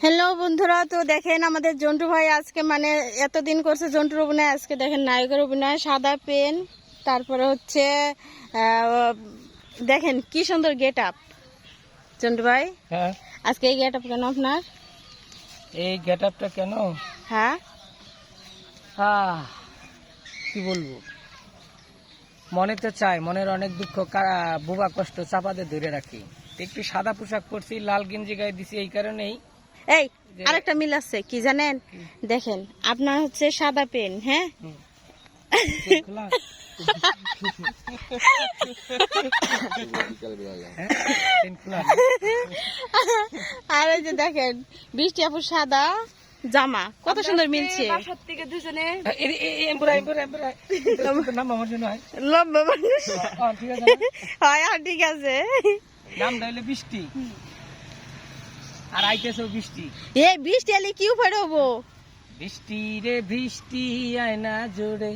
Hello বন্ধুরা, তো দেখেন আমাদের জন্টু ভাই আজকে মানে এতদিন করছে জন্টুর অভিনয়, আজকে দেখেন নায়কের অভিনয়, সাদা পেন, তারপরে হচ্ছে দেখেন কি সুন্দর গেট আপ। জন্টু ভাই, হ্যাঁ, আজকে এই গেট আপ কেন আপনার? এই গেট আপটা কেন? হ্যাঁ, কি বলবো, মনে তো চাই, মনের অনেক দুঃখ বুবা কষ্ট চাপাতে ধরে রাখি। একটু সাদা পোশাক পরছি, লাল গেঞ্জি গায়ে দিছি, এই কারণেই। এই আরেকটা মিল আছে কি জানেন? দেখেন আপনার হচ্ছে সাদা পেন, হ্যাঁ, আর এই যে দেখেন বৃষ্টি আপু সাদা জামা, কত সুন্দর মিলছে। লম্বা মানুষ হয়, ঠিক আছে। নামটা হইলো বৃষ্টি, আর আইতেছে বৃষ্টি। এই বৃষ্টি এলে কি উপায় হবো? বৃষ্টি রে বৃষ্টি আয়না জোরে,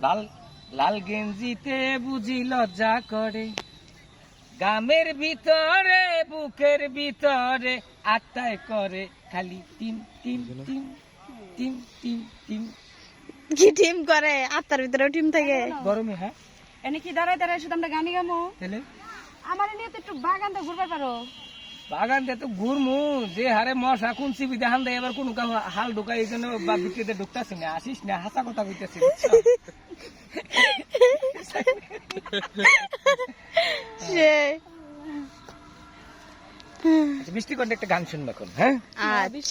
লাল লাল গেঞ্জিতে বুঝি লজ্জা করে, গামের ভিতরে বুকের ভিতরে আত্মায় করে খালি team team team team team team. কি টিম করে? আত্মার ভিতরে টিম থাকে। গরমে হ্যাঁ, এনে কি দাঁড়ায় দাঁড়ায় শুধু আমরা গানি গামো? তাহলে আমার নিয়ে তো একটু বাগান তো ঘুরবার পারো। বাগান দিয়ে তো ঘুরমু, যে হারে মশা কোন সিবি দেখান দেয়, এবার কোন হাল ঢুকাই, এই জন্য বা বিক্রিতে ঢুকতেছি না, আসিস না, হাসা কথা কইতেছি। বৃষ্টি করলে একটা গান শুনবে এখন, হ্যাঁ।